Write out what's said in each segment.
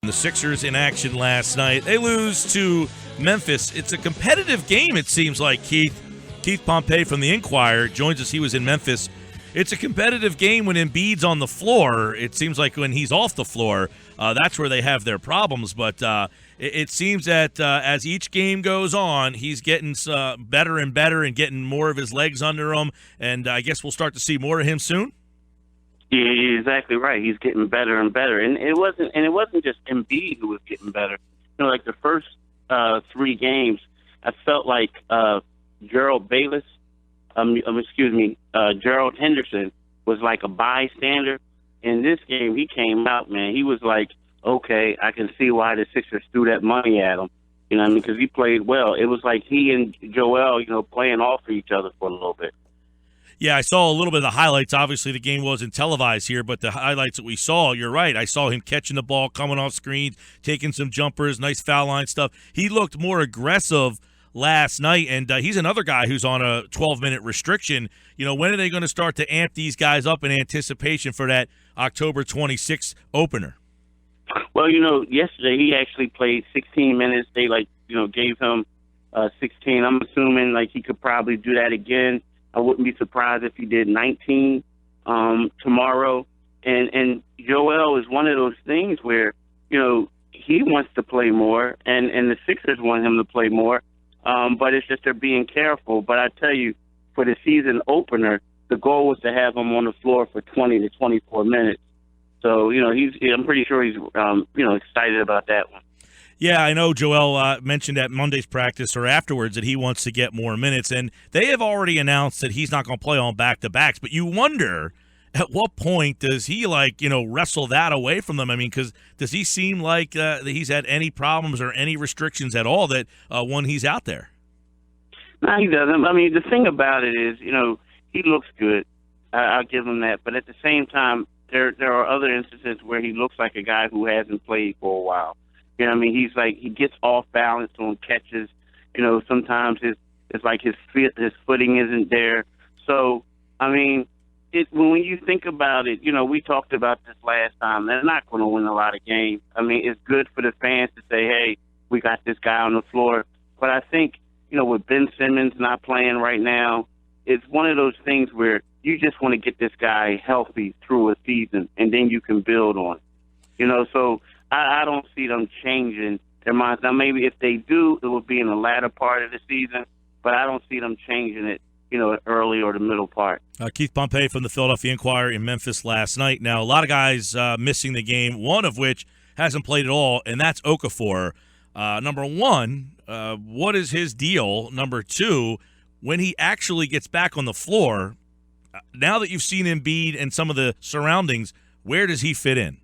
The Sixers in action last night. They lose to Memphis. It's a competitive game, it seems like, Keith. Keith Pompey from the Inquirer joins us. He was in Memphis. It's a competitive game when Embiid's on the floor. It seems like when he's off the floor, that's where they have their problems. But it seems that as each game goes on, he's getting better and better and getting more of his legs under him. And I guess we'll start to see more of him soon. Yeah, you're exactly right. He's getting better and better, and it wasn't just Embiid who was getting better. You know, like the first 3 games, I felt like Bayless, Gerald Henderson was like a bystander. In this game, he came out, man. He was like, okay, I can see why the Sixers threw that money at him. You know what I mean? Because he played well. It was like he and Joel, playing off for each other for a little bit. Yeah, I saw a little bit of the highlights. Obviously, the game wasn't televised here, but the highlights that we saw, you're right. I saw him catching the ball, coming off screens, taking some jumpers, nice foul line stuff. He looked more aggressive last night, and he's another guy who's on a 12-minute restriction. When are they going to start to amp these guys up in anticipation for that October 26th opener? Well, yesterday he actually played 16 minutes. They, gave him 16. I'm assuming, he could probably do that again. I wouldn't be surprised if he did 19 tomorrow. And Joel is one of those things where, he wants to play more, and the Sixers want him to play more. But it's just they're being careful. But I tell you, for the season opener, the goal was to have him on the floor for 20 to 24 minutes. So, I'm pretty sure he's, excited about that one. Yeah, I know Joel mentioned at Monday's practice or afterwards that he wants to get more minutes, and they have already announced that he's not going to play on back-to-backs, but you wonder at what point does he, wrestle that away from them? I mean, because does he seem like that he's had any problems or any restrictions at all that when he's out there? No, he doesn't. I mean, the thing about it is, he looks good. I'll give him that. But at the same time, there are other instances where he looks like a guy who hasn't played for a while. You know what I mean? He gets off balance on catches. Sometimes his footing isn't there. So, I mean, when you think about it, we talked about this last time. They're not going to win a lot of games. I mean, it's good for the fans to say, hey, we got this guy on the floor. But I think, with Ben Simmons not playing right now, it's one of those things where you just want to get this guy healthy through a season, and then you can build on it. So I don't see them changing their minds. Now, maybe if they do, it will be in the latter part of the season, but I don't see them changing it, early or the middle part. Keith Pompey from the Philadelphia Inquirer in Memphis last night. Now, a lot of guys missing the game, one of which hasn't played at all, and that's Okafor. Number one, what is his deal? Number two, when he actually gets back on the floor, now that you've seen Embiid and some of the surroundings, where does he fit in?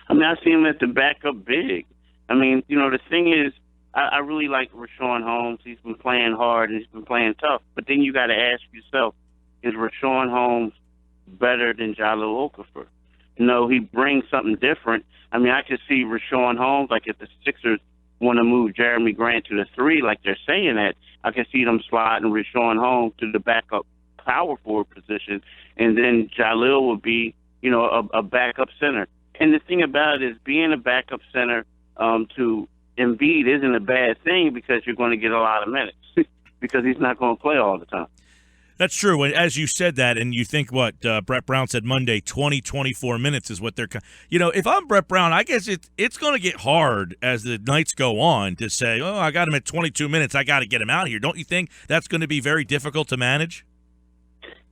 I mean, I see him at the backup big. I mean, the thing is, I really like Richaun Holmes. He's been playing hard and he's been playing tough. But then you got to ask yourself, is Richaun Holmes better than Jahlil Okafor? He brings something different. I mean, I could see Richaun Holmes, if the Sixers want to move Jeremy Grant to the 3, like they're saying that, I can see them sliding Richaun Holmes to the backup power forward position, and then Jahlil would be, a backup center. And the thing about it is being a backup center to Embiid isn't a bad thing because you're going to get a lot of minutes because he's not going to play all the time. That's true. As you said that, and you think what Brett Brown said Monday, 20, 24 minutes is what they're – if I'm Brett Brown, I guess it's going to get hard as the nights go on to say, oh, I got him at 22 minutes. I got to get him out here. Don't you think that's going to be very difficult to manage?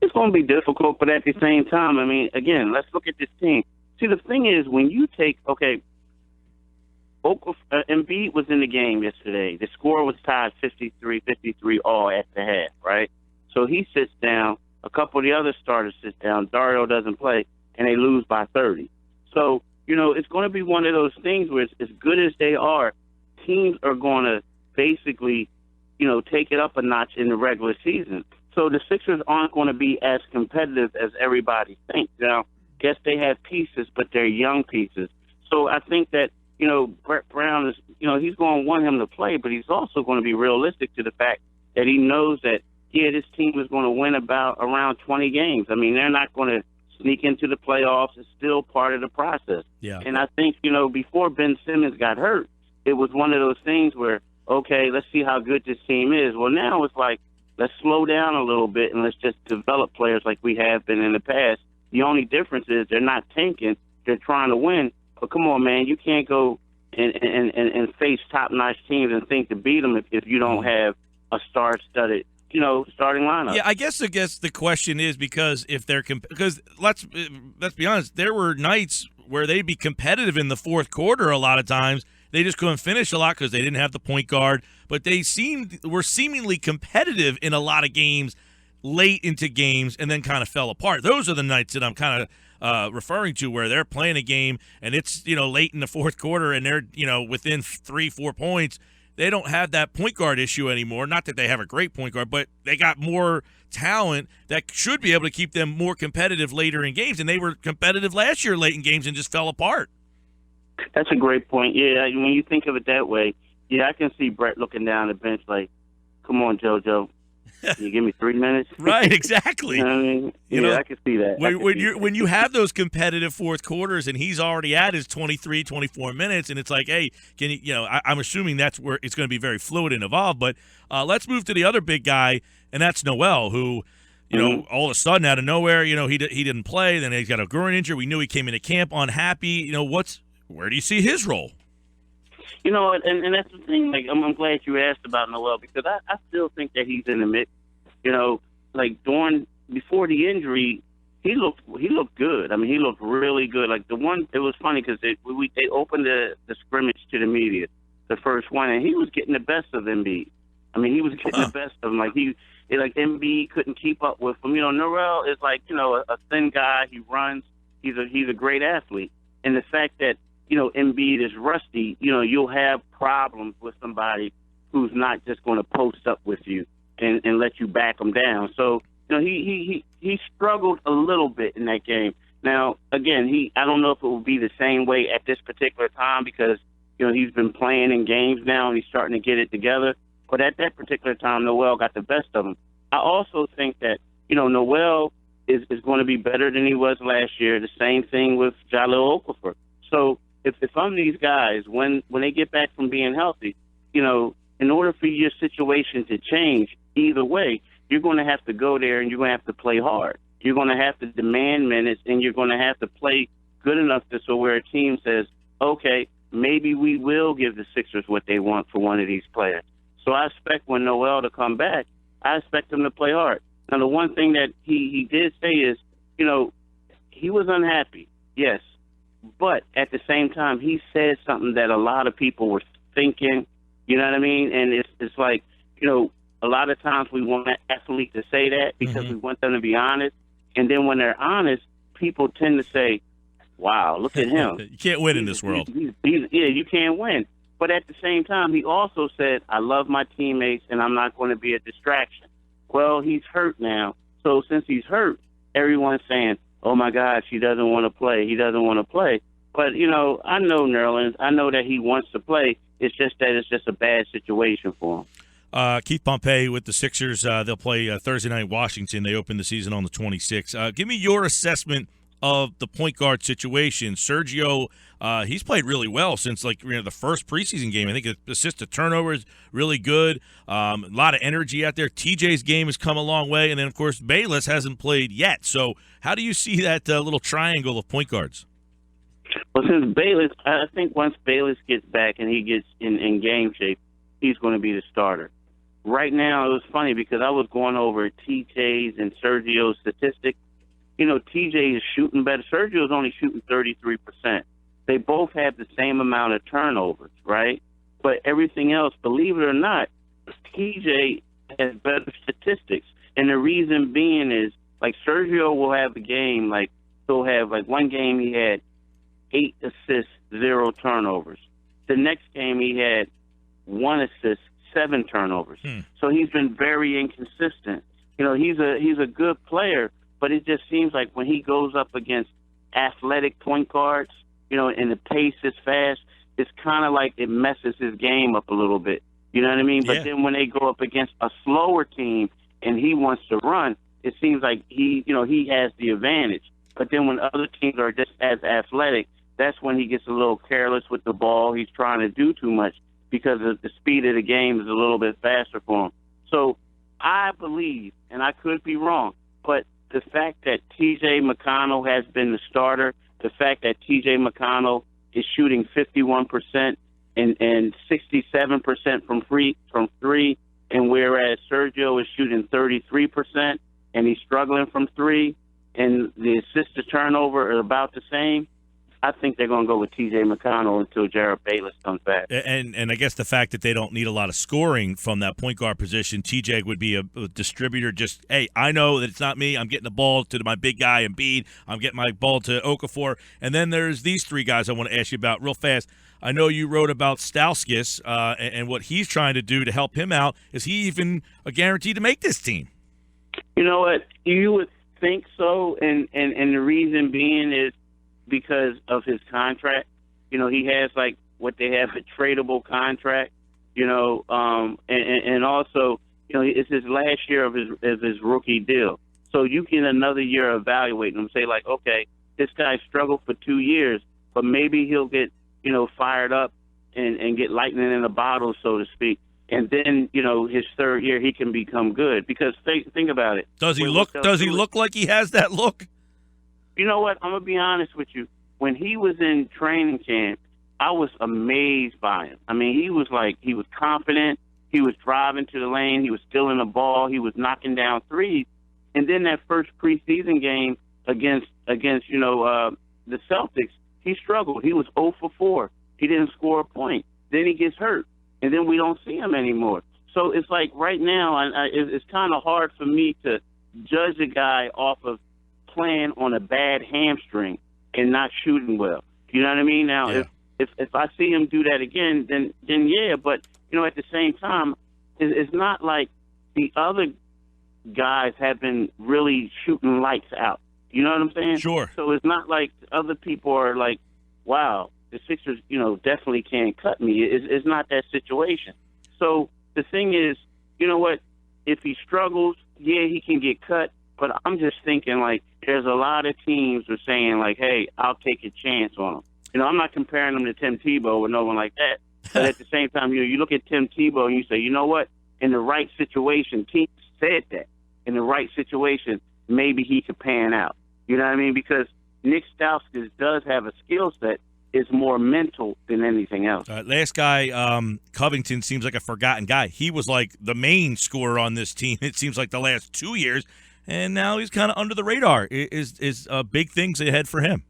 It's going to be difficult, but at the same time, I mean, again, let's look at this team. See, the thing is, when you take, Embiid was in the game yesterday. The score was tied 53-53 all at the half, right? So he sits down. A couple of the other starters sit down. Dario doesn't play, and they lose by 30. So, it's going to be one of those things where as good as they are, teams are going to basically, take it up a notch in the regular season. So the Sixers aren't going to be as competitive as everybody thinks. Now, yes, they have pieces, but they're young pieces. So I think that, Brett Brown is, he's going to want him to play, but he's also going to be realistic to the fact that he knows that, this team is going to win around 20 games. I mean, they're not going to sneak into the playoffs is still part of the process. Yeah. And I think, before Ben Simmons got hurt, it was one of those things where, okay, let's see how good this team is. Well, now it's like, let's slow down a little bit and let's just develop players like we have been in the past. The only difference is they're not tanking. They're trying to win. But come on, man, you can't go and face top-notch teams and think to beat them if you don't have a star-studded, starting lineup. Yeah, I guess the question is because if they're because let's be honest, there were nights where they'd be competitive in the fourth quarter a lot of times. They just couldn't finish a lot because they didn't have the point guard, but they were seemingly competitive in a lot of games late into games and then kind of fell apart. Those are the nights that I'm kind of referring to where they're playing a game and it's, late in the fourth quarter and they're, within 3-4 points. They don't have that point guard issue anymore. Not that they have a great point guard, but they got more talent that should be able to keep them more competitive later in games. And they were competitive last year late in games and just fell apart. That's a great point. Yeah, when you think of it that way, I can see Brett looking down the bench like, come on, JoJo. Can you give me 3 minutes? Right, exactly. You know what I mean? I can see that. When you have those competitive fourth quarters and he's already at his 23, 24 minutes, and it's like, hey, can you? I'm assuming that's where it's going to be very fluid and evolved. But let's move to the other big guy, and that's Noel, who, all of a sudden out of nowhere, he didn't play. Then he's got a groin injury. We knew he came into camp unhappy. Where do you see his role? And that's the thing. Like, I'm glad you asked about Noel because I still think that he's in the mix. Before the injury, he looked good. I mean, he looked really good. Like it was funny because they opened the scrimmage to the media, the first one, and he was getting the best of Embiid. I mean, he was getting the best of him. Like Embiid couldn't keep up with him. Noel is like a thin guy. He runs. He's a great athlete, and the fact that Embiid is rusty, you'll have problems with somebody who's not just going to post up with you and let you back him down. So, he struggled a little bit in that game. Now, again, I don't know if it will be the same way at this particular time because, he's been playing in games now and he's starting to get it together. But at that particular time, Noel got the best of him. I also think that, Noel is going to be better than he was last year. The same thing with Jahlil Okafor. So, if I'm these guys, when they get back from being healthy, in order for your situation to change either way, you're going to have to go there and you're going to have to play hard. You're going to have to demand minutes and you're going to have to play good enough so where a team says, okay, maybe we will give the Sixers what they want for one of these players. So I expect when Noel to come back, I expect him to play hard. Now, the one thing that he did say is, he was unhappy, yes. But at the same time, he said something that a lot of people were thinking, you know what I mean? And it's like, a lot of times we want an athlete to say that because we want them to be honest. And then when they're honest, people tend to say, wow, look at him. You can't win in this world. You can't win. But at the same time, he also said, I love my teammates and I'm not going to be a distraction. Well, he's hurt now. So since he's hurt, everyone's saying, oh, my gosh, he doesn't want to play. He doesn't want to play. But, I know Nerlens. I know that he wants to play. It's just that it's just a bad situation for him. Keith Pompey with the Sixers. They'll play Thursday night Washington. They open the season on the 26th. Give me your assessment of the point guard situation. Sergio, he's played really well since the first preseason game. I think assist to turnover is really good. A lot of energy out there. TJ's game has come a long way, and then of course Bayless hasn't played yet. So how do you see that little triangle of point guards? Well, since Bayless, I think once Bayless gets back and he gets in game shape, he's going to be the starter. Right now, it was funny because I was going over TJ's and Sergio's statistics. TJ is shooting better. Sergio's only shooting 33%. They both have the same amount of turnovers, right? But everything else, believe it or not, TJ has better statistics. And the reason being is, Sergio will have a game, he'll have, one game he had 8 assists, 0 turnovers. The next game he had 1 assist, 7 turnovers. So he's been very inconsistent. He's a good player, but it just seems like when he goes up against athletic point guards, and the pace is fast, it's kind of like it messes his game up a little bit. You know what I mean? Yeah. But then when they go up against a slower team and he wants to run, it seems like he has the advantage. But then when other teams are just as athletic, that's when he gets a little careless with the ball. He's trying to do too much because of the speed of the game is a little bit faster for him. So I believe, and I could be wrong, but the fact that T.J. McConnell has been the starter, the fact that T.J. McConnell is shooting 51% and 67% from three, and whereas Sergio is shooting 33% and he's struggling from three, and the assist to turnover are about the same, I think they're going to go with T.J. McConnell until Jared Bayless comes back. And I guess the fact that they don't need a lot of scoring from that point guard position, T.J. would be a distributor. Just, hey, I know that it's not me. I'm getting the ball to my big guy, Embiid. I'm getting my ball to Okafor. And then there's these three guys I want to ask you about real fast. I know you wrote about Stauskas and what he's trying to do to help him out. Is he even a guarantee to make this team? You know what? You would think so, and the reason being is because of his contract. You know, he has like what they have, a tradable contract, you know, and also, you know, it's his last year of his rookie deal. So you can another year evaluate him, say like, okay, this guy struggled for 2 years, but maybe he'll get, you know, fired up and get lightning in a bottle, so to speak. And then, you know, his third year he can become good. Because think about it. Does he look like he has that look? You know what? I'm going to be honest with you. When he was in training camp, I was amazed by him. I mean, he was confident. He was driving to the lane. He was stealing the ball. He was knocking down threes. And then that first preseason game against you know, the Celtics, he struggled. He was 0 for 4. He didn't score a point. Then he gets hurt. And then we don't see him anymore. So it's like right now, it's kind of hard for me to judge a guy off of playing on a bad hamstring and not shooting well. You know what I mean? Now, yeah. if I see him do that again, then yeah. But, you know, at the same time, it's not like the other guys have been really shooting lights out. You know what I'm saying? Sure. So it's not like other people are like, wow, the Sixers, you know, definitely can't cut me. It's not that situation. So the thing is, you know what? If he struggles, yeah, he can get cut. But I'm just thinking, like, there's a lot of teams are saying, like, hey, I'll take a chance on him. You know, I'm not comparing him to Tim Tebow or no one like that. But at the same time, you know, you look at Tim Tebow and you say, you know what? In the right situation, teams said that. In the right situation, maybe he could pan out. You know what I mean? Because Nick Stauskas does have a skill set. It's more mental than anything else. Last guy, Covington, seems like a forgotten guy. He was like the main scorer on this team, it seems like, the last 2 years. And now he's kind of under the radar. Is big things ahead for him?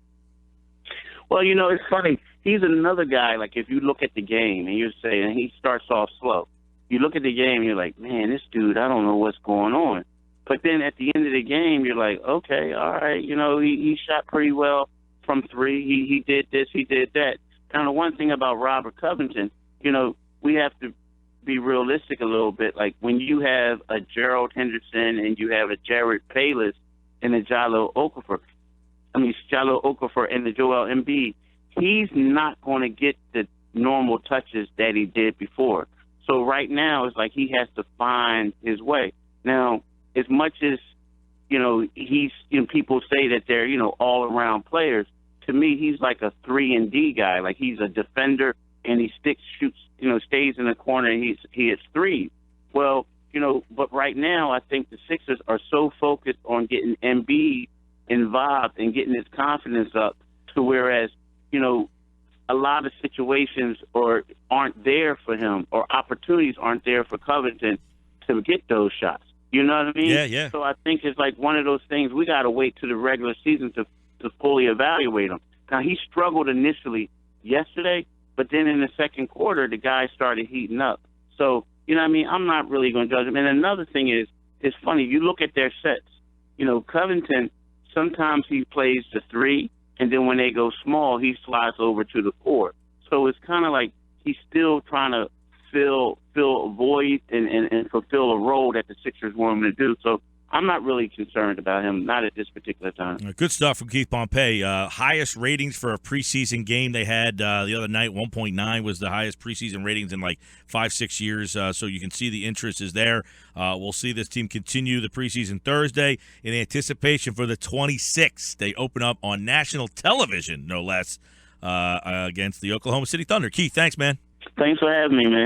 Well, you know, it's funny. He's another guy, like, if you look at the game and you're saying he starts off slow. You look at the game and you're like, man, this dude, I don't know what's going on. But then at the end of the game, you're like, okay, all right, you know, he shot pretty well from three. He did this, he did that. Now, the one thing about Robert Covington, you know, we have to be realistic a little bit. Like, when you have a Gerald Henderson and you have a Jared Bayless and a Jalil Okafor and the Joel Embiid, he's not going to get the normal touches that he did before. So right now, it's like he has to find his way. Now, as much as, you know, people say that they're, you know, all-around players, to me, he's like a 3-and-D guy. Like, he's a defender, and he shoots, you know, stays in the corner, and he hits threes. Well, you know, but right now, I think the Sixers are so focused on getting Embiid involved and getting his confidence up to whereas, you know, a lot of situations aren't there for him, or opportunities aren't there for Covington to get those shots. You know what I mean? Yeah. So I think it's like one of those things we got to wait to the regular season to fully evaluate him. Now, he struggled initially yesterday, but then in the second quarter, the guy started heating up. So, you know what I mean? I'm not really going to judge him. And another thing is, it's funny, you look at their sets. You know, Covington, sometimes he plays the 3, and then when they go small, he slides over to the 4. So it's kind of like he's still trying to fill a void and fulfill a role that the Sixers want him to do. So I'm not really concerned about him, not at this particular time. Good stuff from Keith Pompey. Highest ratings for a preseason game they had the other night. 1.9 was the highest preseason ratings in like 5-6 years. So you can see the interest is there. We'll see this team continue the preseason Thursday in anticipation for the 26th. They open up on national television, no less, against the Oklahoma City Thunder. Keith, thanks, man. Thanks for having me, man.